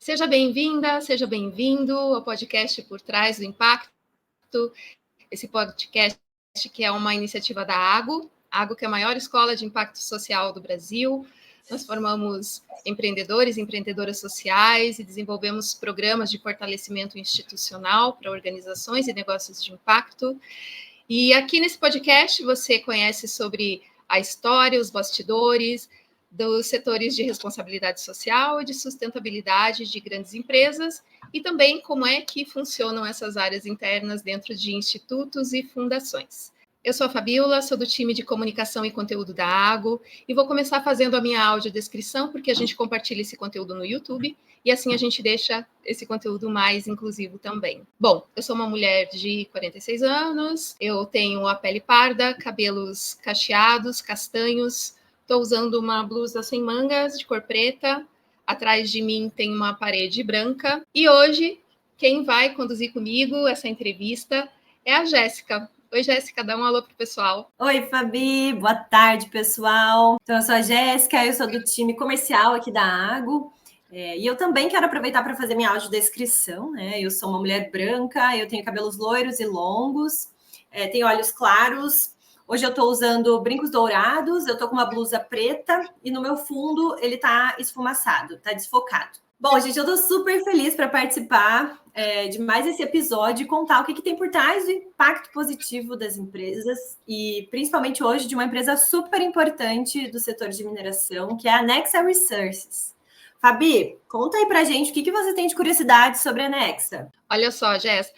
Seja bem-vinda, seja bem-vindo ao podcast Por Trás do Impacto. Esse podcast que é uma iniciativa da AGO, que é a maior escola de impacto social do Brasil. Nós formamos empreendedores e empreendedoras sociais e desenvolvemos programas de fortalecimento institucional para organizações e negócios de impacto. E aqui nesse podcast você conhece sobre a história, os bastidores dos setores de responsabilidade social e de sustentabilidade de grandes empresas e também como é que funcionam essas áreas internas dentro de institutos e fundações. Eu sou a Fabiola, sou do time de comunicação e conteúdo da AGO e vou começar fazendo a minha audiodescrição porque a gente compartilha esse conteúdo no YouTube e assim a gente deixa esse conteúdo mais inclusivo também. Bom, eu sou uma mulher de 46 anos, eu tenho a pele parda, cabelos cacheados, castanhos, estou usando uma blusa sem mangas de cor preta, atrás de mim tem uma parede branca e hoje quem vai conduzir comigo essa entrevista é a Jéssica. Oi, Jéssica, dá um alô pro pessoal. Oi, Fabi, boa tarde, pessoal. Então, eu sou a Jéssica, eu sou do time comercial aqui da AGO. E eu também quero aproveitar para fazer minha audiodescrição, né? Eu sou uma mulher branca, eu tenho cabelos loiros e longos, tenho olhos claros. Hoje eu estou usando brincos dourados, eu estou com uma blusa preta e no meu fundo ele está esfumaçado, está desfocado. Bom, gente, eu estou super feliz para participar de mais esse episódio e contar o que tem por trás do impacto positivo das empresas e principalmente hoje de uma empresa super importante do setor de mineração, que é a Nexa Resources. Fabi, conta aí pra gente o que você tem de curiosidade sobre a Nexa. Olha só, Jéssica,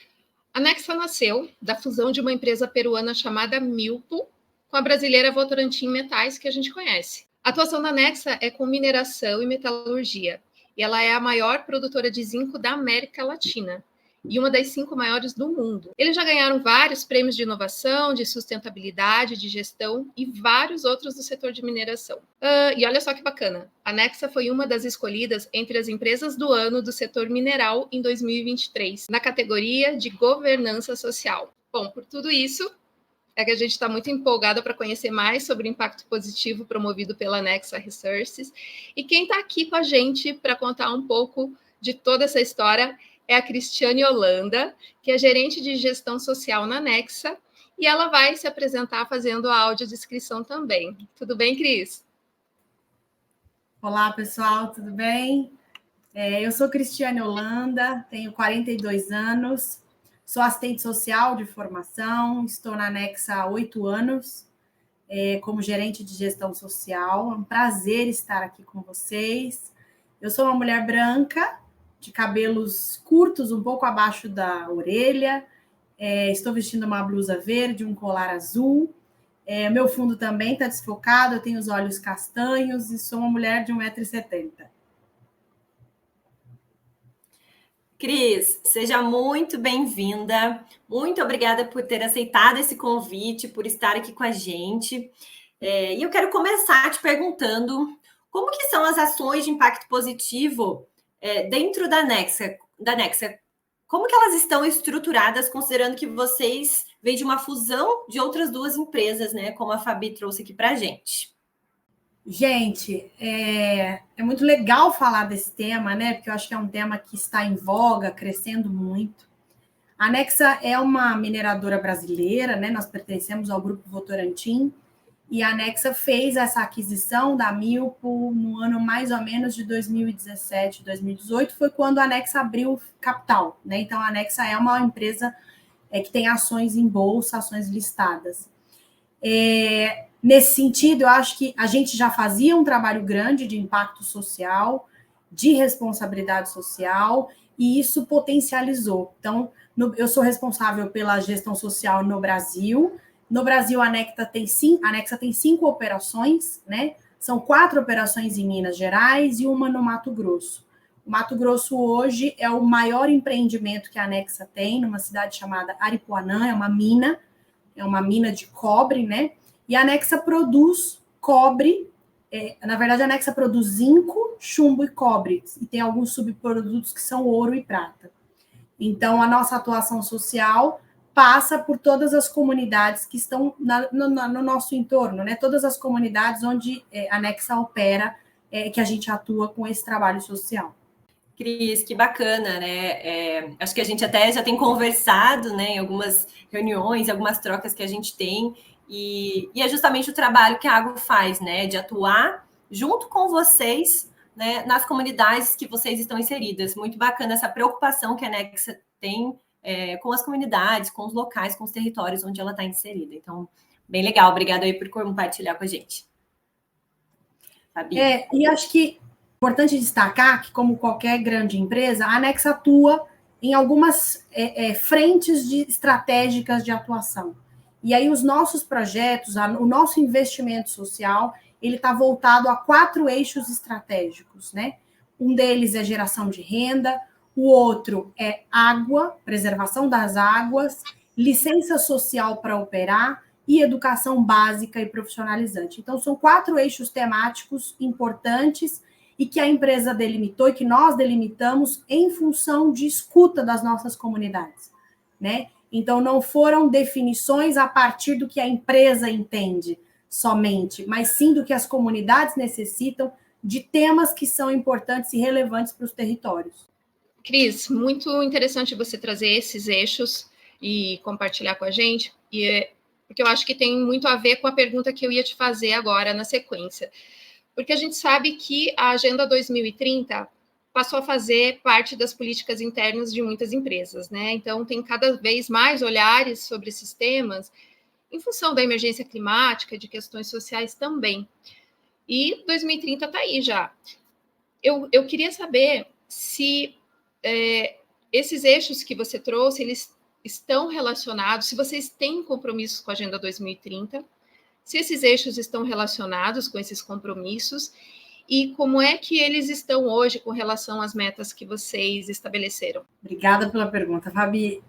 a Nexa nasceu da fusão de uma empresa peruana chamada Milpo com a brasileira Votorantim Metais, que a gente conhece. A atuação da Nexa é com mineração e metalurgia, e ela é a maior produtora de zinco da América Latina e uma das 5 maiores do mundo. Eles já ganharam vários prêmios de inovação, de sustentabilidade, de gestão e vários outros do setor de mineração. E olha só que bacana, a Nexa foi uma das escolhidas entre as empresas do ano do setor mineral em 2023, na categoria de governança social. Bom, por tudo isso, é que a gente está muito empolgada para conhecer mais sobre o impacto positivo promovido pela Nexa Resources. E quem está aqui com a gente para contar um pouco de toda essa história é a Cristiane Holanda, que é gerente de gestão social na Nexa, e ela vai se apresentar fazendo a audiodescrição também. Tudo bem, Cris? Olá, pessoal, tudo bem? Eu sou Cristiane Holanda, tenho 42 anos, sou assistente social de formação, estou na Nexa há 8 anos, como gerente de gestão social. É um prazer estar aqui com vocês. Eu sou uma mulher branca, de cabelos curtos, um pouco abaixo da orelha. Estou vestindo uma blusa verde, um colar azul. Meu fundo também está desfocado, eu tenho os olhos castanhos e sou uma mulher de 1,70 m. Cris, seja muito bem-vinda. Muito obrigada por ter aceitado esse convite, por estar aqui com a gente. E eu quero começar te perguntando como que são as ações de impacto positivo dentro da Nexa. Como que elas estão estruturadas, considerando que vocês vêm de uma fusão de outras 2 empresas, né? Como a Fabi trouxe aqui para a gente. Gente, é muito legal falar desse tema, né? Porque eu acho que é um tema que está em voga, crescendo muito. A Nexa é uma mineradora brasileira, né? Nós pertencemos ao Grupo Votorantim, e a Nexa fez essa aquisição da Milpo no ano mais ou menos de 2017, 2018, foi quando a Nexa abriu capital, né? Então, a Nexa é uma empresa que tem ações em bolsa, ações listadas. Nesse sentido, eu acho que a gente já fazia um trabalho grande de impacto social, de responsabilidade social, e isso potencializou. Então, eu sou responsável pela gestão social no Brasil. No Brasil, a Nexa tem 5 operações, né? São 4 operações em Minas Gerais e uma no Mato Grosso. O Mato Grosso hoje é o maior empreendimento que a Nexa tem, numa cidade chamada Aripuanã, é uma mina de cobre, né? E a Nexa produz cobre, na verdade a Nexa produz zinco, chumbo e cobre, e tem alguns subprodutos que são ouro e prata. Então, a nossa atuação social passa por todas as comunidades que estão no nosso entorno, né? Todas as comunidades onde a Nexa opera, que a gente atua com esse trabalho social. Cris, que bacana, né? Acho que a gente até já tem conversado, né, em algumas reuniões, algumas trocas que a gente tem, e é justamente o trabalho que a Água faz, né, de atuar junto com vocês, né, nas comunidades que vocês estão inseridas. Muito bacana essa preocupação que a Nexa tem com as comunidades, com os locais, com os territórios onde ela está inserida. Então, bem legal. Obrigada aí por compartilhar com a gente. Fabi. E acho que é importante destacar que, como qualquer grande empresa, a Nexa atua em algumas frentes estratégicas de atuação. E aí os nossos projetos, o nosso investimento social, ele está voltado a 4 eixos estratégicos, né? Um deles é geração de renda, o outro é água, preservação das águas, licença social para operar e educação básica e profissionalizante. Então, são 4 eixos temáticos importantes e que a empresa delimitou e que nós delimitamos em função de escuta das nossas comunidades, né? Então, não foram definições a partir do que a empresa entende somente, mas sim do que as comunidades necessitam de temas que são importantes e relevantes para os territórios. Cris, muito interessante você trazer esses eixos e compartilhar com a gente, porque eu acho que tem muito a ver com a pergunta que eu ia te fazer agora na sequência. Porque a gente sabe que a Agenda 2030 passou a fazer parte das políticas internas de muitas empresas, né? Então, tem cada vez mais olhares sobre esses temas, em função da emergência climática, de questões sociais também. E 2030 está aí já. Eu queria saber se esses eixos que você trouxe, eles estão relacionados, se vocês têm compromissos com a Agenda 2030, se esses eixos estão relacionados com esses compromissos e como é que eles estão hoje com relação às metas que vocês estabeleceram. Obrigada pela pergunta, Fabi.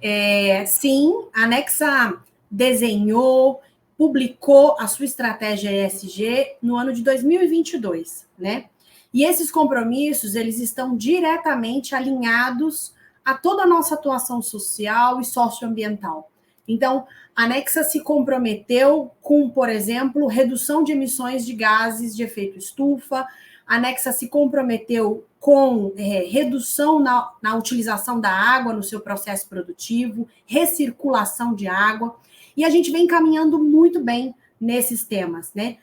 Sim, a Nexa desenhou, publicou a sua estratégia ESG no ano de 2022, né? E esses compromissos, eles estão diretamente alinhados a toda a nossa atuação social e socioambiental. Então, a Nexa se comprometeu com, por exemplo, redução de emissões de gases de efeito estufa, a Nexa se comprometeu com redução na utilização da água no seu processo produtivo, recirculação de água, e a gente vem caminhando muito bem nesses temas, né?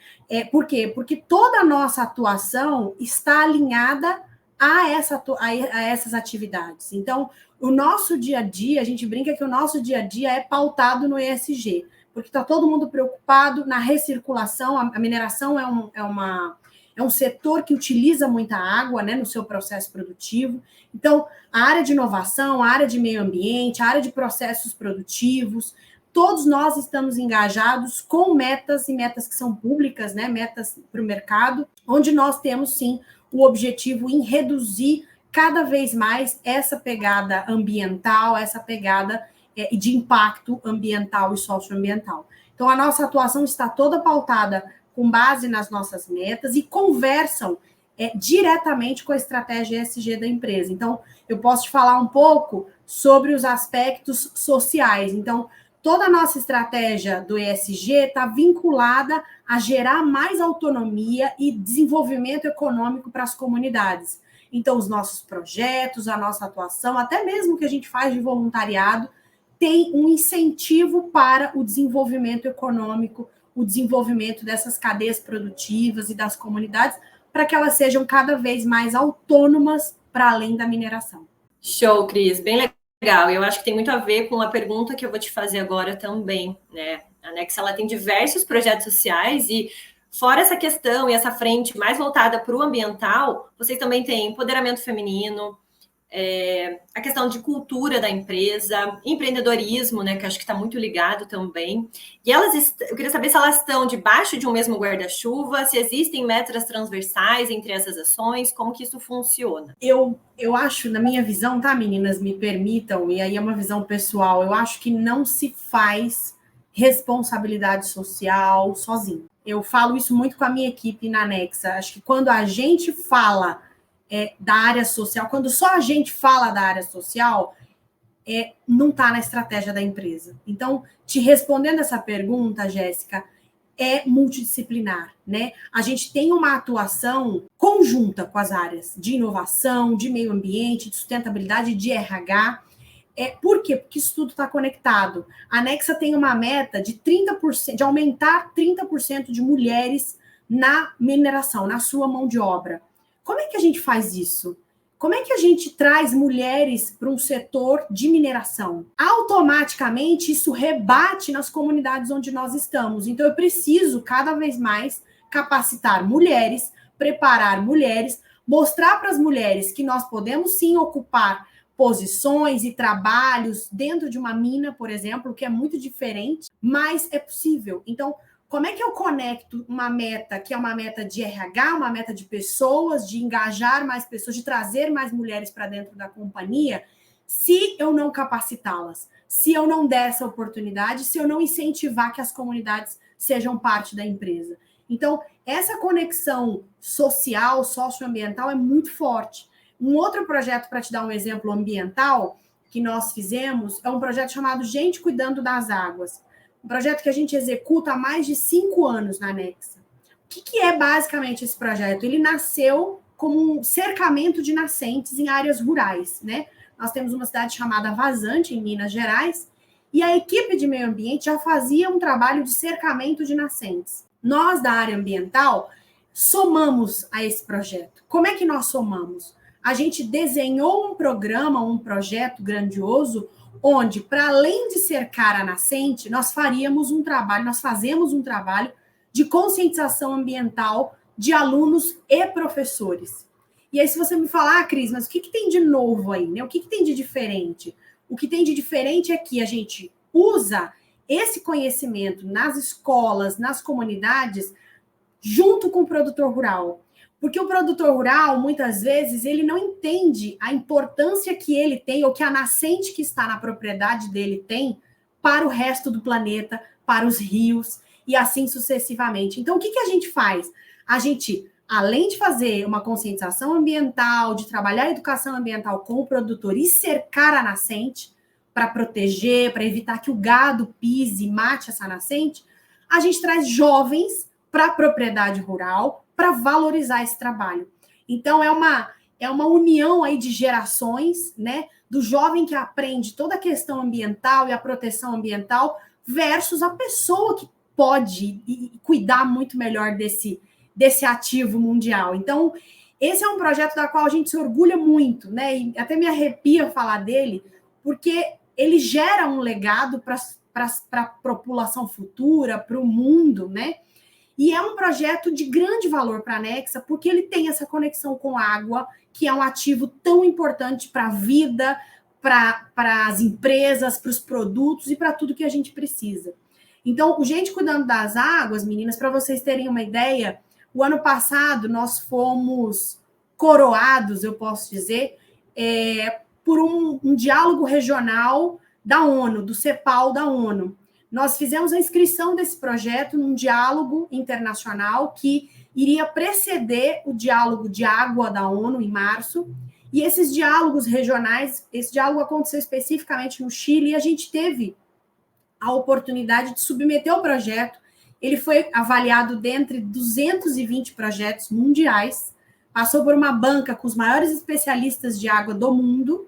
Por quê? Porque toda a nossa atuação está alinhada a essas atividades. Então, o nosso dia a dia, a gente brinca que o nosso dia a dia é pautado no ESG, porque está todo mundo preocupado na recirculação. A mineração é um setor que utiliza muita água, né, no seu processo produtivo. Então, a área de inovação, a área de meio ambiente, a área de processos produtivos, todos nós estamos engajados com metas e metas que são públicas, né, metas para o mercado, onde nós temos, sim, o objetivo em reduzir cada vez mais essa pegada ambiental, essa pegada de impacto ambiental e socioambiental. Então, a nossa atuação está toda pautada com base nas nossas metas e conversam diretamente com a estratégia ESG da empresa. Então, eu posso te falar um pouco sobre os aspectos sociais. Então, toda a nossa estratégia do ESG está vinculada a gerar mais autonomia e desenvolvimento econômico para as comunidades. Então, os nossos projetos, a nossa atuação, até mesmo o que a gente faz de voluntariado, tem um incentivo para o desenvolvimento econômico, o desenvolvimento dessas cadeias produtivas e das comunidades, para que elas sejam cada vez mais autônomas para além da mineração. Show, Cris, bem legal. Eu acho que tem muito a ver com a pergunta que eu vou te fazer agora também, né? A Nexa, ela tem diversos projetos sociais e fora essa questão e essa frente mais voltada para o ambiental, vocês também têm empoderamento feminino, a questão de cultura da empresa, empreendedorismo, né, que acho que está muito ligado também. E eu queria saber se elas estão debaixo de um mesmo guarda-chuva, se existem metas transversais entre essas ações, como que isso funciona? Eu acho, na minha visão, tá, meninas, me permitam, e aí é uma visão pessoal, eu acho que não se faz responsabilidade social sozinho. Eu falo isso muito com a minha equipe na Nexa. Acho que quando a gente fala da área social, quando só a gente fala da área social, não está na estratégia da empresa. Então, te respondendo essa pergunta, Jéssica, é multidisciplinar, né? A gente tem uma atuação conjunta com as áreas de inovação, de meio ambiente, de sustentabilidade, de RH. Por quê? Porque isso tudo está conectado. A Nexa tem uma meta de 30%, de aumentar 30% de mulheres na mineração, na sua mão de obra. Como é que a gente faz isso? Como é que a gente traz mulheres para um setor de mineração? Automaticamente, isso rebate nas comunidades onde nós estamos. Então, eu preciso, cada vez mais, capacitar mulheres, preparar mulheres, mostrar para as mulheres que nós podemos, sim, ocupar posições e trabalhos dentro de uma mina, por exemplo, que é muito diferente, mas é possível. Então, como é que eu conecto uma meta que é uma meta de RH, uma meta de pessoas, de engajar mais pessoas, de trazer mais mulheres para dentro da companhia, se eu não capacitá-las, se eu não der essa oportunidade, se eu não incentivar que as comunidades sejam parte da empresa? Então, essa conexão social, socioambiental é muito forte. Um outro projeto, para te dar um exemplo ambiental, que nós fizemos, é um projeto chamado Gente Cuidando das Águas. Um projeto que a gente executa há mais de 5 anos na Nexa. O que é basicamente esse projeto? Ele nasceu como um cercamento de nascentes em áreas rurais, né? Nós temos uma cidade chamada Vazante, em Minas Gerais, e a equipe de meio ambiente já fazia um trabalho de cercamento de nascentes. Nós, da área ambiental, somamos a esse projeto. Como é que nós somamos? A gente desenhou um programa, um projeto grandioso, onde, para além de cercar a nascente, nós fazemos um trabalho de conscientização ambiental de alunos e professores. E aí, se você me falar, Cris, mas o que tem de novo aí, né? O que tem de diferente? O que tem de diferente é que a gente usa esse conhecimento nas escolas, nas comunidades, junto com o produtor rural. Porque o produtor rural, muitas vezes, ele não entende a importância que ele tem, ou que a nascente que está na propriedade dele tem, para o resto do planeta, para os rios, e assim sucessivamente. Então, o que a gente faz? A gente, além de fazer uma conscientização ambiental, de trabalhar a educação ambiental com o produtor e cercar a nascente, para proteger, para evitar que o gado pise e mate essa nascente, a gente traz jovens para a propriedade rural, para valorizar esse trabalho. Então, é uma união aí de gerações, né? Do jovem que aprende toda a questão ambiental e a proteção ambiental versus a pessoa que pode cuidar muito melhor desse ativo mundial. Então, esse é um projeto da qual a gente se orgulha muito, né? E até me arrepia falar dele, porque ele gera um legado para a população futura, para o mundo, né? E é um projeto de grande valor para a Nexa, porque ele tem essa conexão com água, que é um ativo tão importante para a vida, para as empresas, para os produtos e para tudo que a gente precisa. Então, o Gente Cuidando das Águas, meninas, para vocês terem uma ideia, o ano passado nós fomos coroados, eu posso dizer, por um diálogo regional da ONU, do CEPAL da ONU. Nós fizemos a inscrição desse projeto num diálogo internacional que iria preceder o diálogo de água da ONU em março. E esses diálogos regionais, esse diálogo aconteceu especificamente no Chile, e a gente teve a oportunidade de submeter o projeto. Ele foi avaliado dentre 220 projetos mundiais, passou por uma banca com os maiores especialistas de água do mundo,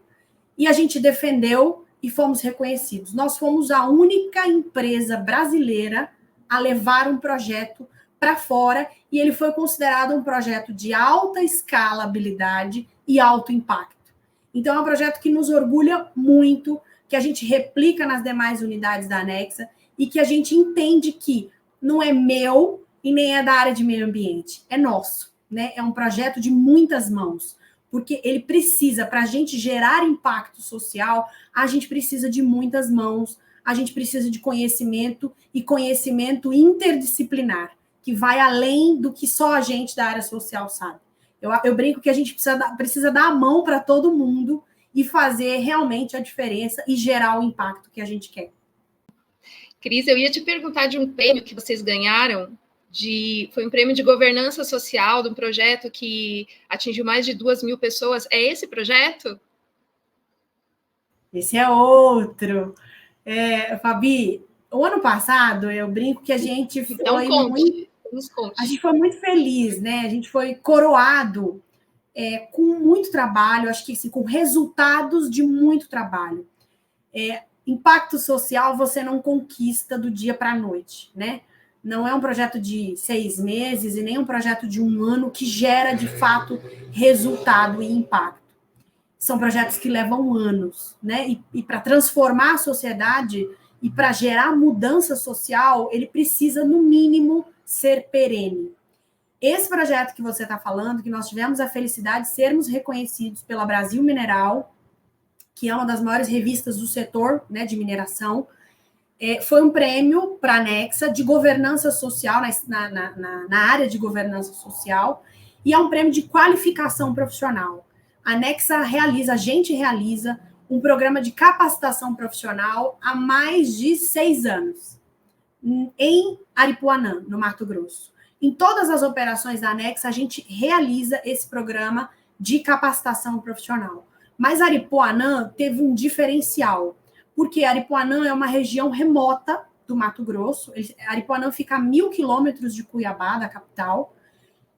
e a gente defendeu e fomos reconhecidos. Nós fomos a única empresa brasileira a levar um projeto para fora, e ele foi considerado um projeto de alta escalabilidade e alto impacto. Então, é um projeto que nos orgulha muito, que a gente replica nas demais unidades da Nexa, e que a gente entende que não é meu e nem é da área de meio ambiente, é nosso, né? É um projeto de muitas mãos, porque ele precisa, para a gente gerar impacto social, a gente precisa de muitas mãos, a gente precisa de conhecimento e conhecimento interdisciplinar, que vai além do que só a gente da área social sabe. Eu brinco que a gente precisa dar a mão para todo mundo e fazer realmente a diferença e gerar o impacto que a gente quer. Cris, eu ia te perguntar de um prêmio que vocês ganharam, foi um prêmio de governança social de um projeto que atingiu mais de 2.000 pessoas. É esse projeto? Esse é outro. Fabi, O ano passado, eu brinco que a gente foi a gente foi muito feliz, né? A gente foi coroado com muito trabalho, acho que assim, com resultados de muito trabalho. Impacto social você não conquista do dia para a noite, né? Não é um projeto de 6 meses e nem um projeto de 1 ano que gera, de fato, resultado e impacto. São projetos que levam anos, né? E para transformar a sociedade e para gerar mudança social, ele precisa, no mínimo, ser perene. Esse projeto que você está falando, que nós tivemos a felicidade de sermos reconhecidos pela Brasil Mineral, que é uma das maiores revistas do setor, né, de mineração, foi um prêmio para a Anexa de governança social, na área de governança social, e é um prêmio de qualificação profissional. A Anexa a gente realiza um programa de capacitação profissional há mais de 6 anos, em Aripuanã, no Mato Grosso. Em todas as operações da Anexa, a gente realiza esse programa de capacitação profissional. Mas Aripuanã teve um diferencial, porque Aripuanã é uma região remota do Mato Grosso. Aripuanã fica a 1.000 quilômetros de Cuiabá, da capital,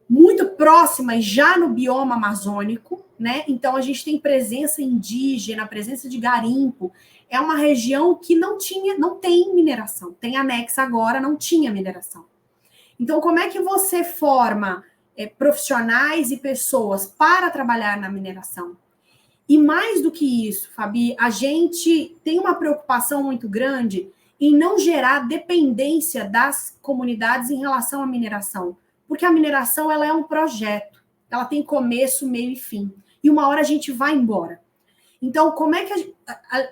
muito próxima e já no bioma amazônico, né? Então a gente tem presença indígena, presença de garimpo. É uma região que não tem mineração. Tem Anexa agora, não tinha mineração. Então, como é que você forma profissionais e pessoas para trabalhar na mineração? E mais do que isso, Fabi, a gente tem uma preocupação muito grande em não gerar dependência das comunidades em relação à mineração. Porque a mineração, ela é um projeto. Ela tem começo, meio e fim. E uma hora a gente vai embora. Então, como é que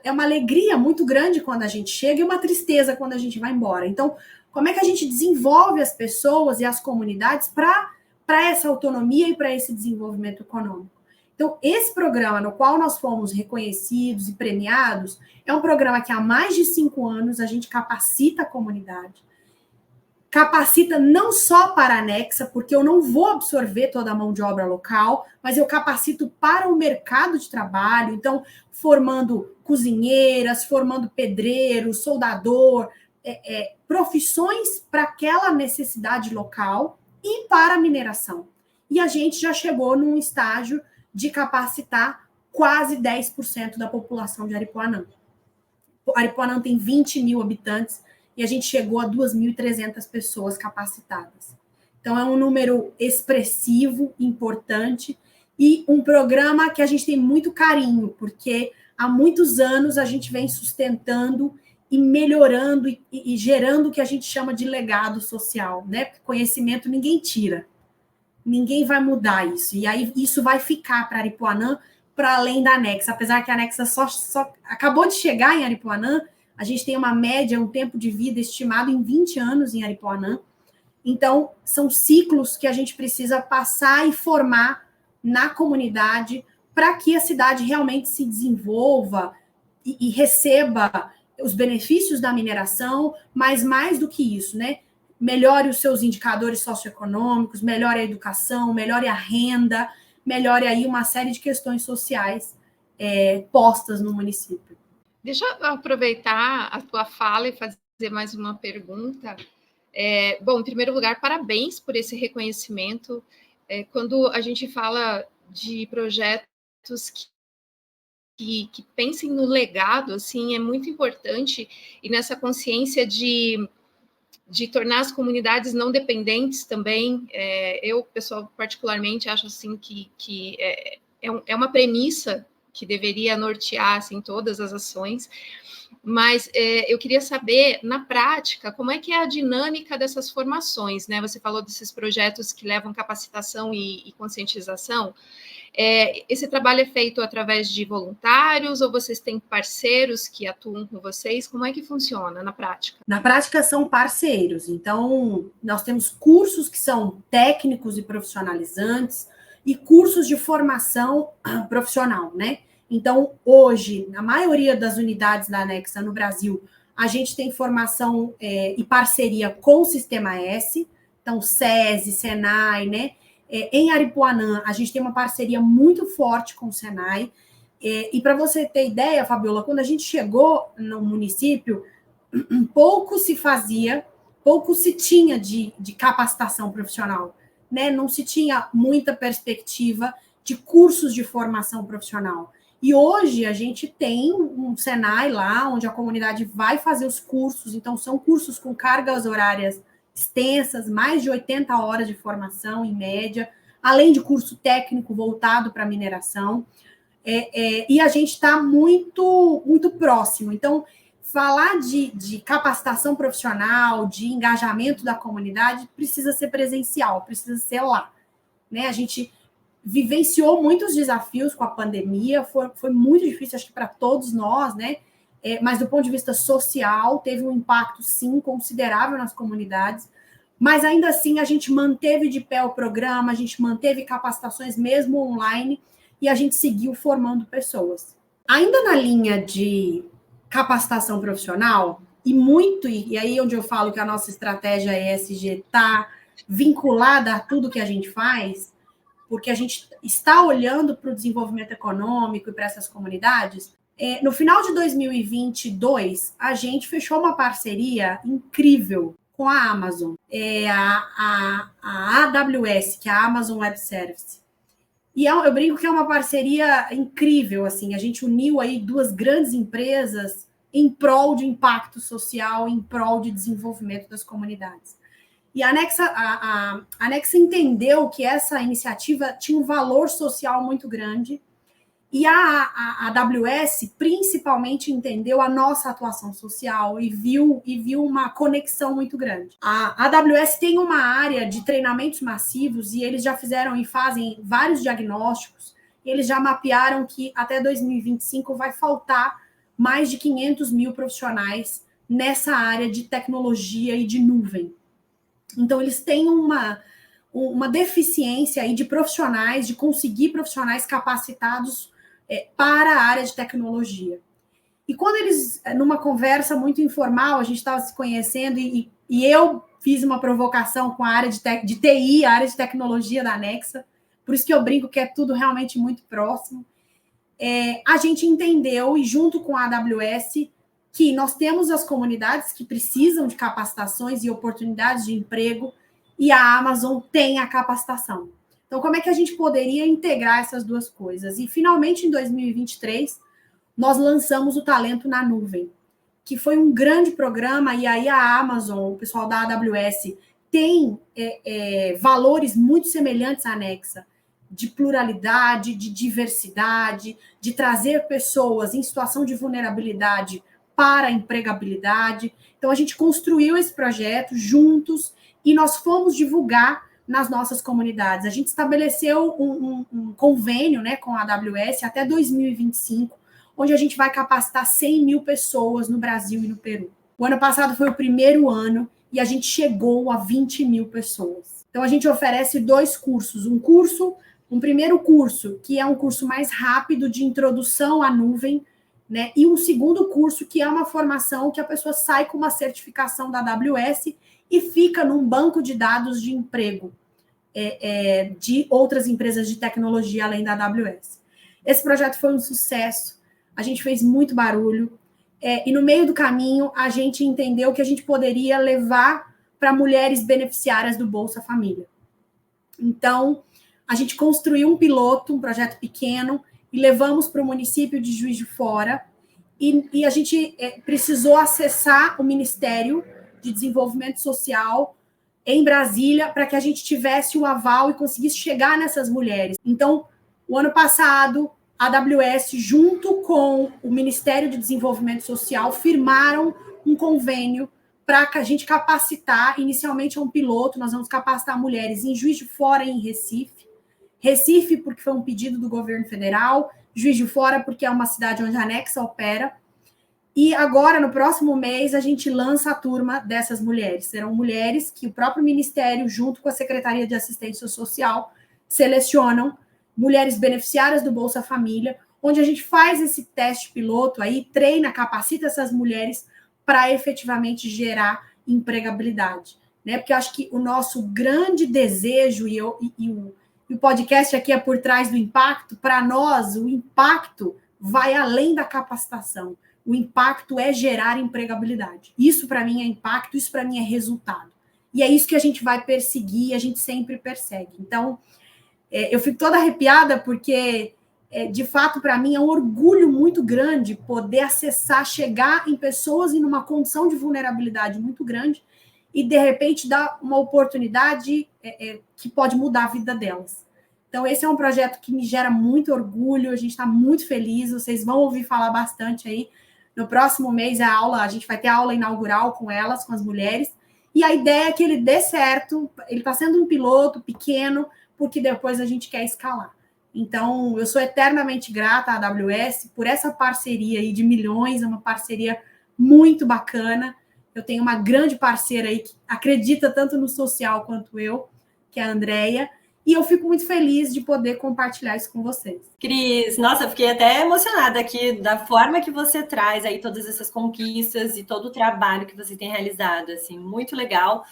é uma alegria muito grande quando a gente chega e uma tristeza quando a gente vai embora. Então, como é que a gente desenvolve as pessoas e as comunidades para essa autonomia e para esse desenvolvimento econômico? Então, esse programa no qual nós fomos reconhecidos e premiados é um programa que há mais de 5 anos a gente capacita a comunidade. Capacita não só para a Anexa, porque eu não vou absorver toda a mão de obra local, mas eu capacito para o mercado de trabalho, então formando cozinheiras, formando pedreiro, soldador, profissões para aquela necessidade local e para a mineração. E a gente já chegou num estágio de capacitar quase 10% da população de Aripuanã. Aripuanã tem 20 mil habitantes e a gente chegou a 2.300 pessoas capacitadas. Então, é um número expressivo, importante, e um programa que a gente tem muito carinho, porque há muitos anos a gente vem sustentando e melhorando e gerando o que a gente chama de legado social, né? Porque conhecimento ninguém tira. Ninguém vai mudar isso. E aí isso vai ficar para Aripuanã, para além da Anexa. Apesar que a Anexa só acabou de chegar em Aripuanã, a gente tem uma média, um tempo de vida estimado em 20 anos em Aripuanã. Então, são ciclos que a gente precisa passar e formar na comunidade para que a cidade realmente se desenvolva e receba os benefícios da mineração, mas mais do que isso, né? Melhore os seus indicadores socioeconômicos, melhore a educação, melhore a renda, melhore aí uma série de questões sociais postas no município. Deixa eu aproveitar a tua fala e fazer mais uma pergunta. Bom, em primeiro lugar, parabéns por esse reconhecimento. Quando a gente fala de projetos que pensem no legado, assim, é muito importante, e nessa consciência de tornar as comunidades não dependentes também. Eu, pessoal, particularmente, acho assim que é uma premissa que deveria nortear assim, todas as ações, mas eu queria saber, na prática, como é que é a dinâmica dessas formações, né? Você falou desses projetos que levam capacitação e conscientização. Esse trabalho é feito através de voluntários ou vocês têm parceiros que atuam com vocês? Como é que funciona na prática? Na prática, são parceiros. Então, nós temos cursos que são técnicos e profissionalizantes e cursos de formação profissional, né? Então, hoje, na maioria das unidades da Anexa no Brasil, a gente tem formação e parceria com o Sistema S, então, SESI, SENAI, né? Em Aripuanã, a gente tem uma parceria muito forte com o Senai. E para você ter ideia, Fabiola, quando a gente chegou no município, pouco se fazia, pouco se tinha de capacitação profissional, né? Não se tinha muita perspectiva de cursos de formação profissional. E hoje a gente tem um Senai lá, onde a comunidade vai fazer os cursos, então são cursos com cargas horárias extensas, mais de 80 horas de formação em média, além de curso técnico voltado para mineração, e a gente está muito, muito próximo. Então, falar de capacitação profissional, de engajamento da comunidade, precisa ser presencial, precisa ser lá, né? A gente vivenciou muitos desafios com a pandemia, foi muito difícil, acho que para todos nós, né? Mas do ponto de vista social, teve um impacto, sim, considerável nas comunidades, mas ainda assim a gente manteve de pé o programa, a gente manteve capacitações mesmo online, e a gente seguiu formando pessoas. Ainda na linha de capacitação profissional, e aí onde eu falo que a nossa estratégia ESG está vinculada a tudo que a gente faz, porque a gente está olhando para o desenvolvimento econômico e para essas comunidades. No final de 2022, a gente fechou uma parceria incrível com a Amazon, a AWS, que é a Amazon Web Service. E eu brinco que é uma parceria incrível, assim, a gente uniu aí duas grandes empresas em prol de impacto social, em prol de desenvolvimento das comunidades. E a Nexa entendeu que essa iniciativa tinha um valor social muito grande, e a AWS principalmente entendeu a nossa atuação social e viu uma conexão muito grande. A AWS tem uma área de treinamentos massivos e eles já fizeram e fazem vários diagnósticos, e eles já mapearam que até 2025 vai faltar mais de 500 mil profissionais nessa área de tecnologia e de nuvem. Então, eles têm uma deficiência aí de profissionais, de conseguir profissionais capacitados para a área de tecnologia. E quando eles, numa conversa muito informal, a gente estava se conhecendo e eu fiz uma provocação com a área de TI, a área de tecnologia da Nexa, por isso que eu brinco que é tudo realmente muito próximo, a gente entendeu, e junto com a AWS, que nós temos as comunidades que precisam de capacitações e oportunidades de emprego, e a Amazon tem a capacitação. Então, como é que a gente poderia integrar essas duas coisas? E, finalmente, em 2023, nós lançamos o Talento na Nuvem, que foi um grande programa, e aí a Amazon, o pessoal da AWS, tem valores muito semelhantes à Nexa, de pluralidade, de diversidade, de trazer pessoas em situação de vulnerabilidade para a empregabilidade. Então, a gente construiu esse projeto juntos e nós fomos divulgar nas nossas comunidades. A gente estabeleceu um convênio, né, com a AWS até 2025, onde a gente vai capacitar 100 mil pessoas no Brasil e no Peru. O ano passado foi o primeiro ano e a gente chegou a 20 mil pessoas. Então, a gente oferece 2 cursos. Um primeiro curso, que é um curso mais rápido de introdução à nuvem, né? E um segundo curso, que é uma formação que a pessoa sai com uma certificação da AWS e fica num banco de dados de emprego de outras empresas de tecnologia além da AWS. Esse projeto foi um sucesso, a gente fez muito barulho, e no meio do caminho a gente entendeu que a gente poderia levar para mulheres beneficiárias do Bolsa Família. Então, a gente construiu um piloto, um projeto pequeno, e levamos para o município de Juiz de Fora, e a gente precisou acessar o Ministério de Desenvolvimento Social em Brasília para que a gente tivesse o aval e conseguisse chegar nessas mulheres. Então, o ano passado, a AWS, junto com o Ministério de Desenvolvimento Social, firmaram um convênio para a gente capacitar, inicialmente é um piloto, nós vamos capacitar mulheres em Juiz de Fora e em Recife. Recife, porque foi um pedido do governo federal, Juiz de Fora, porque é uma cidade onde a Nexa opera. E agora, no próximo mês, a gente lança a turma dessas mulheres. Serão mulheres que o próprio Ministério, junto com a Secretaria de Assistência Social, selecionam mulheres beneficiárias do Bolsa Família, onde a gente faz esse teste piloto aí, treina, capacita essas mulheres para efetivamente gerar empregabilidade, né? Porque eu acho que o nosso grande desejo, e o podcast aqui é por trás do impacto, para nós, o impacto vai além da capacitação. o impacto é gerar empregabilidade. Isso para mim é impacto, isso para mim é resultado. E é isso que a gente vai perseguir, a gente sempre persegue. Então, eu fico toda arrepiada porque, de fato, para mim é um orgulho muito grande poder acessar, chegar em pessoas em uma condição de vulnerabilidade muito grande e, de repente, dar uma oportunidade que pode mudar a vida delas. Então, esse é um projeto que me gera muito orgulho, a gente está muito feliz, vocês vão ouvir falar bastante aí. No próximo mês, a gente vai ter a aula inaugural com elas, com as mulheres, e a ideia é que ele dê certo, ele está sendo um piloto pequeno, porque depois a gente quer escalar. Então, eu sou eternamente grata à AWS por essa parceria aí de milhões, é uma parceria muito bacana. Eu tenho uma grande parceira aí que acredita tanto no social quanto eu, que é a Andrea, e eu fico muito feliz de poder compartilhar isso com vocês. Cris, nossa, eu fiquei até emocionada aqui da forma que você traz aí todas essas conquistas e todo o trabalho que você tem realizado, assim, muito legal.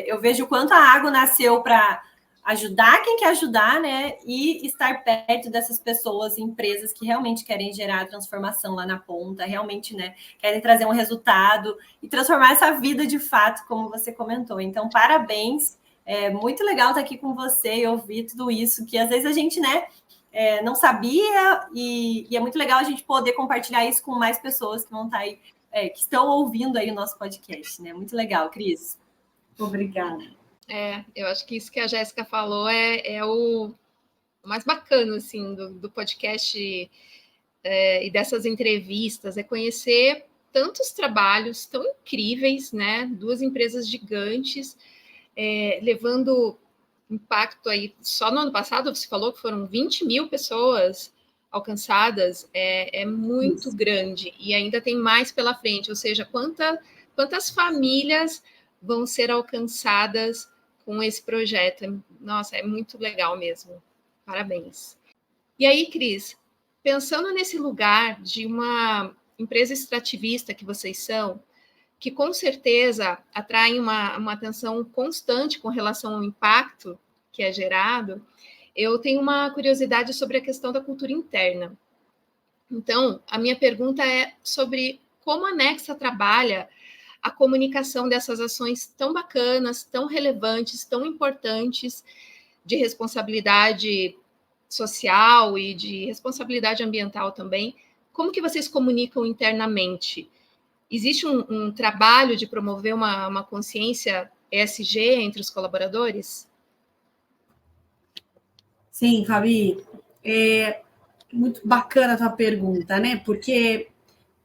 Eu vejo o quanto a Água nasceu para ajudar quem quer ajudar, né, e estar perto dessas pessoas, empresas que realmente querem gerar transformação lá na ponta, realmente, né, querem trazer um resultado e transformar essa vida de fato, como você comentou. Então, parabéns. É muito legal estar aqui com você e ouvir tudo isso, que às vezes a gente, né, não sabia, e é muito legal a gente poder compartilhar isso com mais pessoas que vão estar aí, que estão ouvindo aí o nosso podcast, né? Muito legal, Cris. Obrigada. Eu acho que isso que a Jéssica falou é o mais bacana, assim, do podcast e dessas entrevistas, é conhecer tantos trabalhos tão incríveis, né? 2 empresas gigantes, levando impacto aí. Só no ano passado você falou que foram 20 mil pessoas alcançadas, é muito grande, e ainda tem mais pela frente, ou seja, quantas famílias vão ser alcançadas com esse projeto. Nossa, é muito legal mesmo. Parabéns. E aí, Cris, pensando nesse lugar de uma empresa extrativista que vocês são, que com certeza atraem uma atenção constante com relação ao impacto que é gerado, eu tenho uma curiosidade sobre a questão da cultura interna. Então, a minha pergunta é sobre como a Nexa trabalha a comunicação dessas ações tão bacanas, tão relevantes, tão importantes, de responsabilidade social e de responsabilidade ambiental também. Como que vocês comunicam internamente? Existe um trabalho de promover uma consciência ESG entre os colaboradores? Sim, Fabi, muito bacana a tua pergunta, né? Porque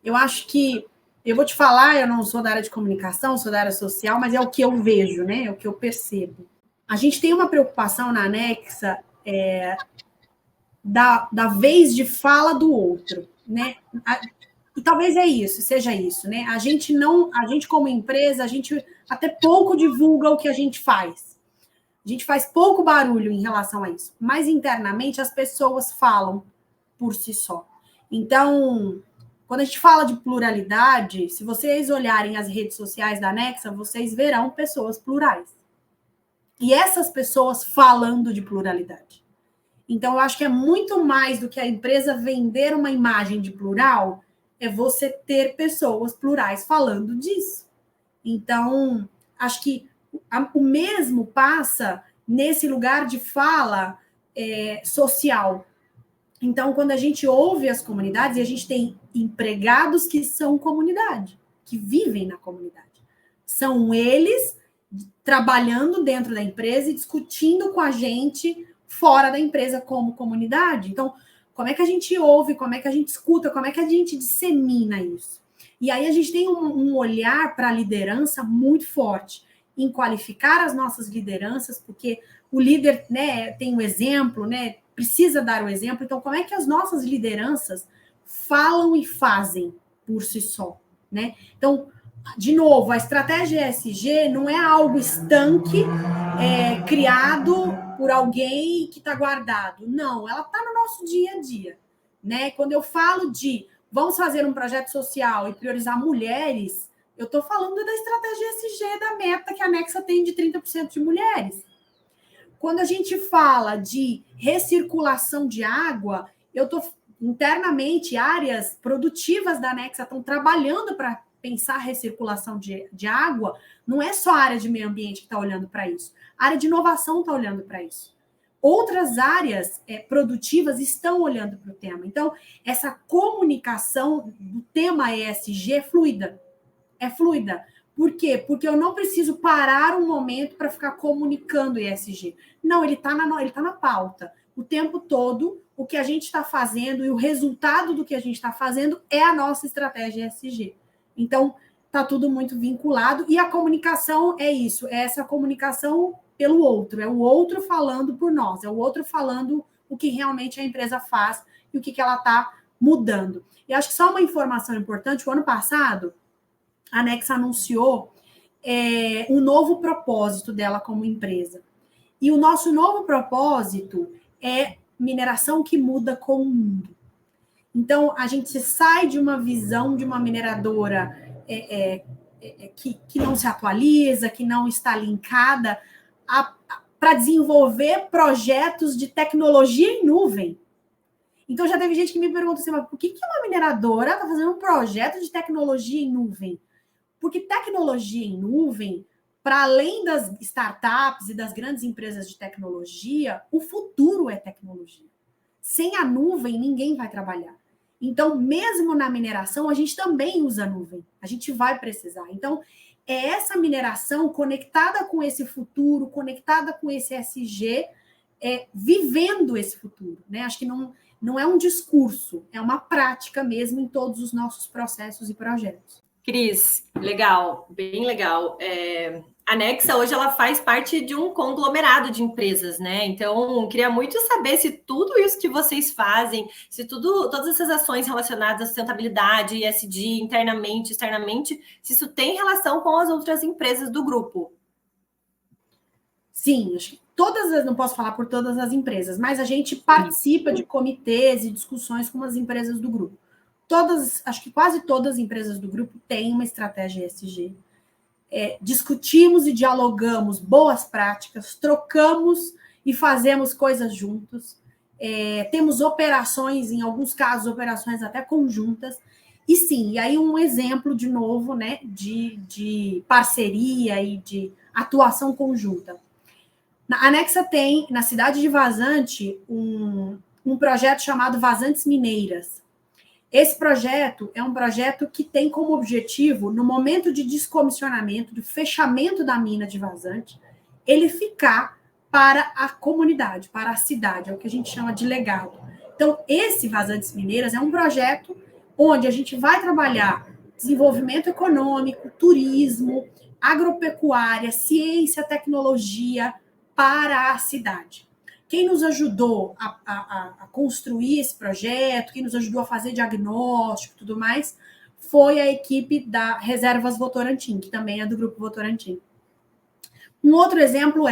eu acho que, eu vou te falar, eu não sou da área de comunicação, sou da área social, mas é o que eu vejo, né? É o que eu percebo. A gente tem uma preocupação na Nexa da vez de fala do outro, né? E talvez seja isso, né? A gente como empresa, a gente até pouco divulga o que a gente faz. A gente faz pouco barulho em relação a isso, mas internamente as pessoas falam por si só. Então, quando a gente fala de pluralidade, se vocês olharem as redes sociais da Nexa, vocês verão pessoas plurais. E essas pessoas falando de pluralidade. Então, eu acho que é muito mais do que a empresa vender uma imagem de plural, é você ter pessoas plurais falando disso. Então, acho que o mesmo passa nesse lugar de fala social. Então, quando a gente ouve as comunidades, e a gente tem empregados que são comunidade, que vivem na comunidade. São eles trabalhando dentro da empresa e discutindo com a gente fora da empresa como comunidade. Então, como é que a gente ouve, como é que a gente escuta, como é que a gente dissemina isso? E aí a gente tem um olhar para a liderança muito forte, em qualificar as nossas lideranças, porque o líder, né, tem um exemplo, né, precisa dar o exemplo. Então, como é que as nossas lideranças falam e fazem por si só, né? Então, de novo, a estratégia ESG não é algo estanque, criado por alguém que está guardado. Não, ela está no nosso dia a dia, né? Quando eu falo de vamos fazer um projeto social e priorizar mulheres, eu estou falando da estratégia ESG, da meta que a Nexa tem de 30% de mulheres. Quando a gente fala de recirculação de água, eu estou internamente, áreas produtivas da Nexa estão trabalhando para pensar a recirculação de água. Não é só a área de meio ambiente que está olhando para isso. A área de inovação está olhando para isso. Outras áreas produtivas estão olhando para o tema. Então, essa comunicação do tema ESG é fluida. É fluida. Por quê? Porque eu não preciso parar um momento para ficar comunicando ESG. Não, ele está na pauta. O tempo todo, o que a gente está fazendo e o resultado do que a gente está fazendo é a nossa estratégia ESG. Então, está tudo muito vinculado. E a comunicação é isso, é essa comunicação pelo outro, é o outro falando por nós, é o outro falando o que realmente a empresa faz e o que ela está mudando. E acho que só uma informação importante, o ano passado, a Nexa anunciou um novo propósito dela como empresa. E o nosso novo propósito é mineração que muda com o mundo. Então, a gente sai de uma visão de uma mineradora que não se atualiza, que não está linkada, para desenvolver projetos de tecnologia em nuvem. Então, já teve gente que me pergunta assim, mas por que uma mineradora está fazendo um projeto de tecnologia em nuvem? Porque tecnologia em nuvem, para além das startups e das grandes empresas de tecnologia, o futuro é tecnologia. Sem a nuvem, ninguém vai trabalhar. Então, mesmo na mineração, a gente também usa nuvem. A gente vai precisar. Então, é essa mineração conectada com esse futuro, conectada com esse ESG, vivendo esse futuro, né? Acho que não é um discurso, é uma prática mesmo em todos os nossos processos e projetos. Cris, legal, bem legal. A Nexa hoje ela faz parte de um conglomerado de empresas, né? Então, queria muito saber se tudo isso que vocês fazem, se todas essas ações relacionadas à sustentabilidade, ESG, internamente, externamente, se isso tem relação com as outras empresas do grupo. Sim, acho que não posso falar por todas as empresas, mas a gente participa de comitês e discussões com as empresas do grupo. Acho que quase todas as empresas do grupo têm uma estratégia ESG. Discutimos e dialogamos boas práticas, trocamos e fazemos coisas juntos. Temos operações, em alguns casos, operações até conjuntas. E sim, e aí um exemplo, de novo, né, de parceria e de atuação conjunta. A Nexa tem, na cidade de Vazante, um projeto chamado Vazantes Mineiras. Esse projeto é um projeto que tem como objetivo, no momento de descomissionamento, do fechamento da mina de Vazante, ele ficar para a comunidade, para a cidade, é o que a gente chama de legado. Então, esse Vazantes Mineiras é um projeto onde a gente vai trabalhar desenvolvimento econômico, turismo, agropecuária, ciência, tecnologia para a cidade. Quem nos ajudou a construir esse projeto, quem nos ajudou a fazer diagnóstico e tudo mais, foi a equipe da Reservas Votorantim, que também é do Grupo Votorantim. Um outro exemplo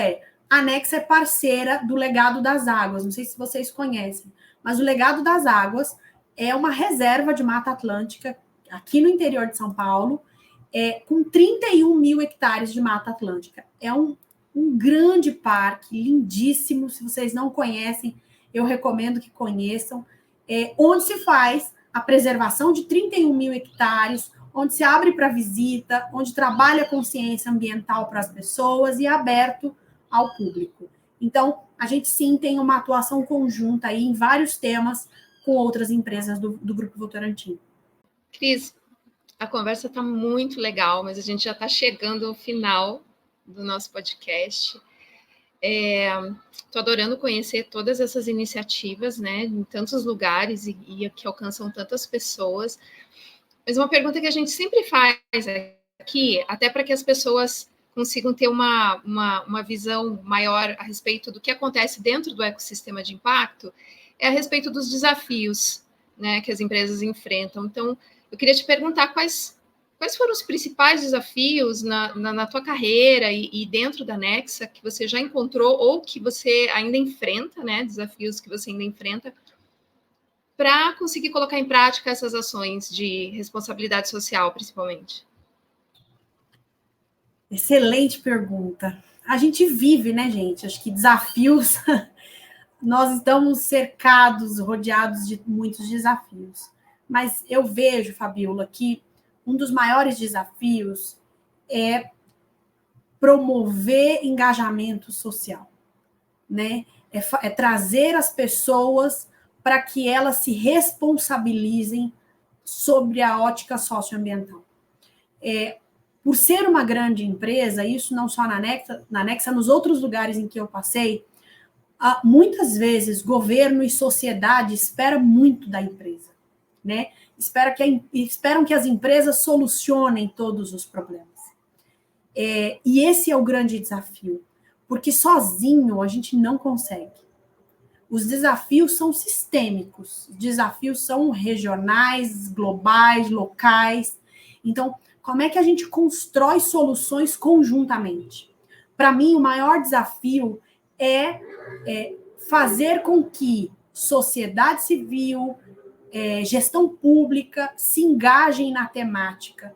a Nexa é parceira do Legado das Águas, não sei se vocês conhecem, mas o Legado das Águas é uma reserva de Mata Atlântica, aqui no interior de São Paulo, com 31 mil hectares de Mata Atlântica. É um grande parque, lindíssimo. Se vocês não conhecem, eu recomendo que conheçam. Onde se faz a preservação de 31 mil hectares, onde se abre para visita, onde trabalha consciência ambiental para as pessoas e é aberto ao público. Então, a gente sim tem uma atuação conjunta aí em vários temas com outras empresas do Grupo Votorantim. Cris, a conversa está muito legal, mas a gente já está chegando ao final do nosso podcast. Estou adorando conhecer todas essas iniciativas, né, em tantos lugares e que alcançam tantas pessoas. Mas uma pergunta que a gente sempre faz aqui, até para que as pessoas consigam ter uma visão maior a respeito do que acontece dentro do ecossistema de impacto, é a respeito dos desafios, né, que as empresas enfrentam. Então, eu queria te perguntar quais foram os principais desafios na tua carreira e dentro da Nexa que você já encontrou ou que você ainda enfrenta, né? Desafios que você ainda enfrenta para conseguir colocar em prática essas ações de responsabilidade social, principalmente? Excelente pergunta. A gente vive, né, gente? Acho que desafios nós estamos cercados, rodeados de muitos desafios. Mas eu vejo, Fabiola, que um dos maiores desafios é promover engajamento social, né? É trazer as pessoas para que elas se responsabilizem sobre a ótica socioambiental. Por ser uma grande empresa, isso não só na Nexa, nos outros lugares em que eu passei, muitas vezes governo e sociedade esperam muito da empresa, né? Esperam que as empresas solucionem todos os problemas. E esse é o grande desafio, porque sozinho a gente não consegue. Os desafios são sistêmicos, os desafios são regionais, globais, locais. Então, como é que a gente constrói soluções conjuntamente? Para mim, o maior desafio é fazer com que sociedade civil, gestão pública se engajem na temática,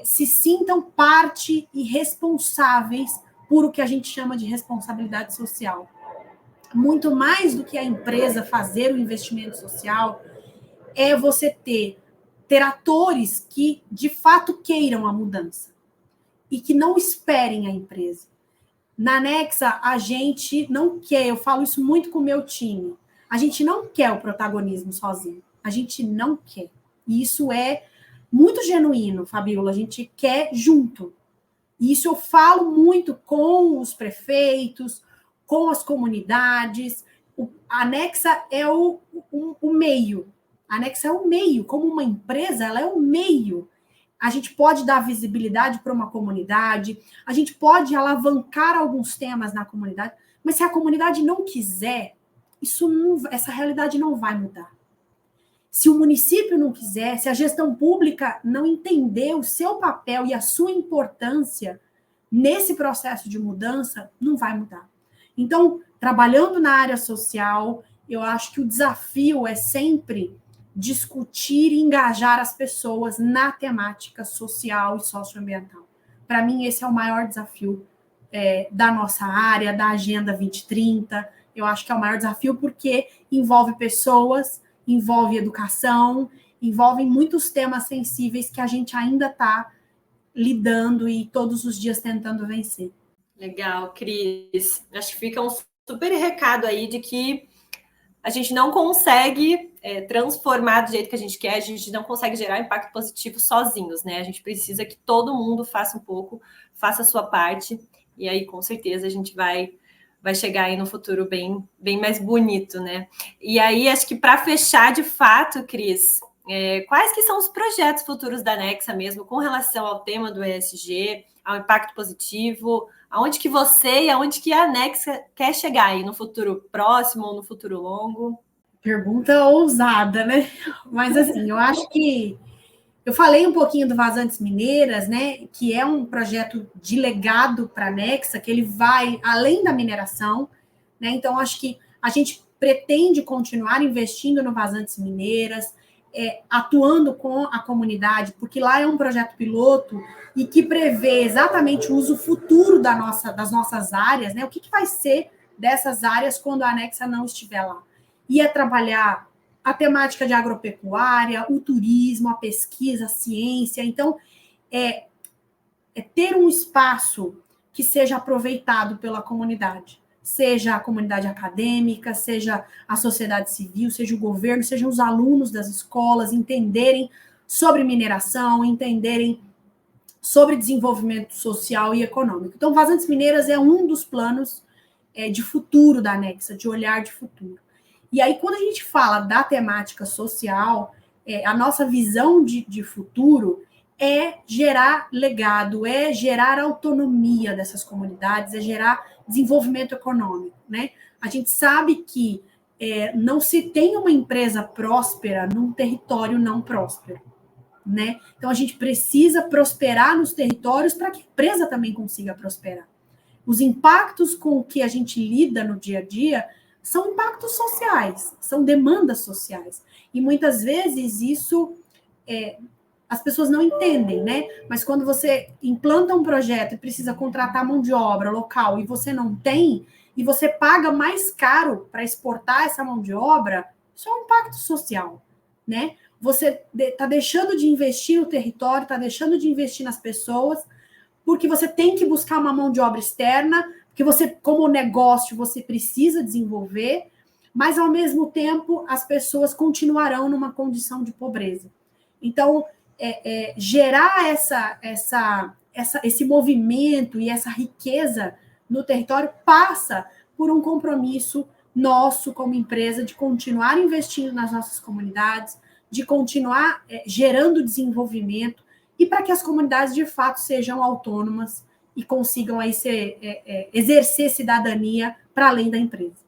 se sintam parte e responsáveis por o que a gente chama de responsabilidade social. Muito mais do que a empresa fazer o investimento social, é você ter atores que, de fato, queiram a mudança e que não esperem a empresa. Na Nexa, a gente não quer, eu falo isso muito com o meu time, a gente não quer o protagonismo sozinho, a gente não quer. E isso é muito genuíno, Fabiola, a gente quer junto. E isso eu falo muito com os prefeitos, com as comunidades. A Nexa é o meio. A Nexa é o meio. Como uma empresa, ela é o meio. A gente pode dar visibilidade para uma comunidade, a gente pode alavancar alguns temas na comunidade, mas se a comunidade não quiser, essa realidade não vai mudar. Se o município não quiser, se a gestão pública não entender o seu papel e a sua importância nesse processo de mudança, não vai mudar. Então, trabalhando na área social, eu acho que o desafio é sempre discutir e engajar as pessoas na temática social e socioambiental. Para mim, esse é o maior desafio da nossa área, da Agenda 2030. Eu acho que é o maior desafio porque envolve pessoas, envolve educação, envolve muitos temas sensíveis que a gente ainda está lidando e todos os dias tentando vencer. Legal, Cris. Acho que fica um super recado aí de que a gente não consegue transformar do jeito que a gente quer, a gente não consegue gerar impacto positivo sozinhos, né? A gente precisa que todo mundo faça um pouco, faça a sua parte, e aí com certeza a gente vai chegar aí no futuro bem, bem mais bonito, né? E aí, acho que para fechar de fato, Cris, quais que são os projetos futuros da Nexa mesmo com relação ao tema do ESG, ao impacto positivo, aonde que você e aonde que a Nexa quer chegar aí no futuro próximo ou no futuro longo? Pergunta ousada, né? Mas assim, eu acho que eu falei um pouquinho do Vazantes Mineiras, né? Que é um projeto de legado para a Nexa, que ele vai além da mineração, né? Então, acho que a gente pretende continuar investindo no Vazantes Mineiras, atuando com a comunidade, porque lá é um projeto piloto e que prevê exatamente o uso futuro das nossas áreas, né? O que vai ser dessas áreas quando a Nexa não estiver lá? E trabalhar a temática de agropecuária, o turismo, a pesquisa, a ciência. Então, ter um espaço que seja aproveitado pela comunidade, seja a comunidade acadêmica, seja a sociedade civil, seja o governo, sejam os alunos das escolas, entenderem sobre mineração, entenderem sobre desenvolvimento social e econômico. Então, Vazantes Mineiras é um dos planos de futuro da Nexa, de olhar de futuro. E aí, quando a gente fala da temática social, a nossa visão de futuro é gerar legado, é gerar autonomia dessas comunidades, é gerar desenvolvimento econômico, né? A gente sabe que não se tem uma empresa próspera num território não próspero, né? Então, a gente precisa prosperar nos territórios para que a empresa também consiga prosperar. Os impactos com que a gente lida no dia a dia são impactos sociais, são demandas sociais. E muitas vezes isso as pessoas não entendem, né? Mas quando você implanta um projeto e precisa contratar mão de obra local e você não tem, e você paga mais caro para exportar essa mão de obra, isso é um impacto social, né? Você está deixando de investir no território, está deixando de investir nas pessoas, porque você tem que buscar uma mão de obra externa, porque você, como negócio, você precisa desenvolver, mas, ao mesmo tempo, as pessoas continuarão numa condição de pobreza. Então, gerar esse movimento e essa riqueza no território passa por um compromisso nosso como empresa de continuar investindo nas nossas comunidades, de continuar gerando desenvolvimento e para que as comunidades de fato sejam autônomas e consigam aí exercer cidadania para além da empresa.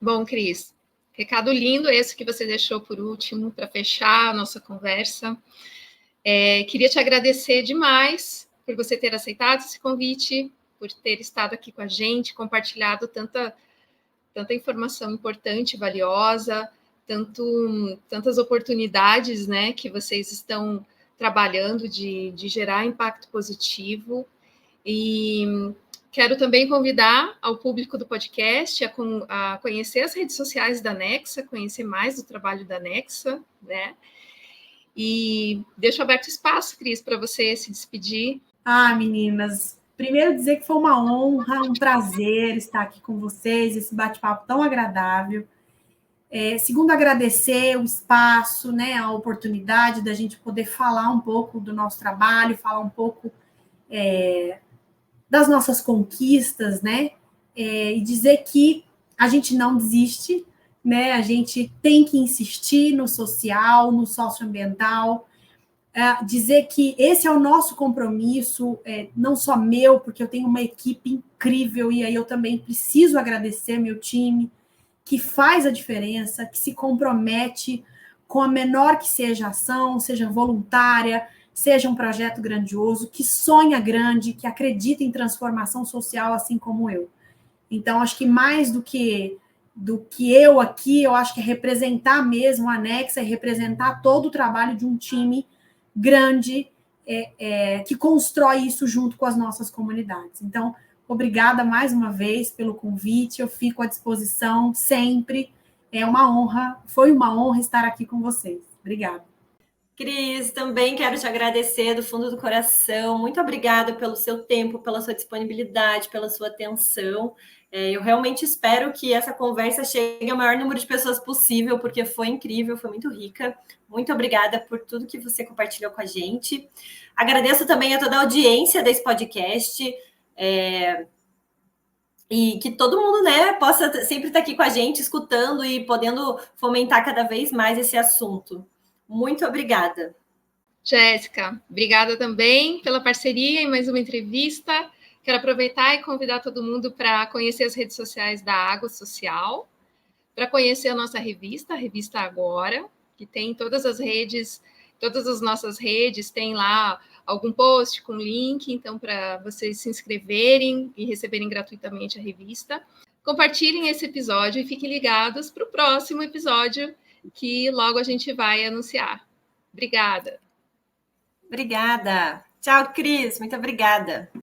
Bom, Cris, recado lindo esse que você deixou por último para fechar a nossa conversa. Queria te agradecer demais por você ter aceitado esse convite, por ter estado aqui com a gente, compartilhado tanta informação importante, valiosa, tantas oportunidades, né, que vocês estão trabalhando de gerar impacto positivo. E quero também convidar ao público do podcast a conhecer as redes sociais da Nexa, conhecer mais do trabalho da Nexa, né? E deixo aberto espaço, Cris, para você se despedir. Meninas, primeiro dizer que foi uma honra, um prazer estar aqui com vocês, esse bate-papo tão agradável. Segundo, agradecer o espaço, né, a oportunidade da gente poder falar um pouco do nosso trabalho, falar um pouco das nossas conquistas, né, e dizer que a gente não desiste, né, a gente tem que insistir no social, no socioambiental, dizer que esse é o nosso compromisso, não só meu, porque eu tenho uma equipe incrível, e aí eu também preciso agradecer meu time, que faz a diferença, que se compromete com a menor que seja a ação, seja voluntária, seja um projeto grandioso, que sonha grande, que acredita em transformação social, assim como eu. Então, acho que mais do que eu aqui, eu acho que é representar mesmo a Nexa, representar todo o trabalho de um time grande que constrói isso junto com as nossas comunidades. Então, obrigada mais uma vez pelo convite, eu fico à disposição sempre. Foi uma honra estar aqui com vocês. Obrigada. Cris, também quero te agradecer do fundo do coração. Muito obrigada pelo seu tempo, pela sua disponibilidade, pela sua atenção. Eu realmente espero que essa conversa chegue ao maior número de pessoas possível, porque foi incrível, foi muito rica. Muito obrigada por tudo que você compartilhou com a gente. Agradeço também a toda a audiência desse podcast. E que todo mundo, né, possa sempre estar aqui com a gente, escutando e podendo fomentar cada vez mais esse assunto. Muito obrigada. Jéssica, obrigada também pela parceria em mais uma entrevista. Quero aproveitar e convidar todo mundo para conhecer as redes sociais da Água Social, para conhecer a nossa revista, a Revista Agora, que tem todas as redes, todas as nossas redes, tem lá algum post com link, então, para vocês se inscreverem e receberem gratuitamente a revista. Compartilhem esse episódio e fiquem ligados para o próximo episódio, que logo a gente vai anunciar. Obrigada. Obrigada. Tchau, Cris. Muito obrigada.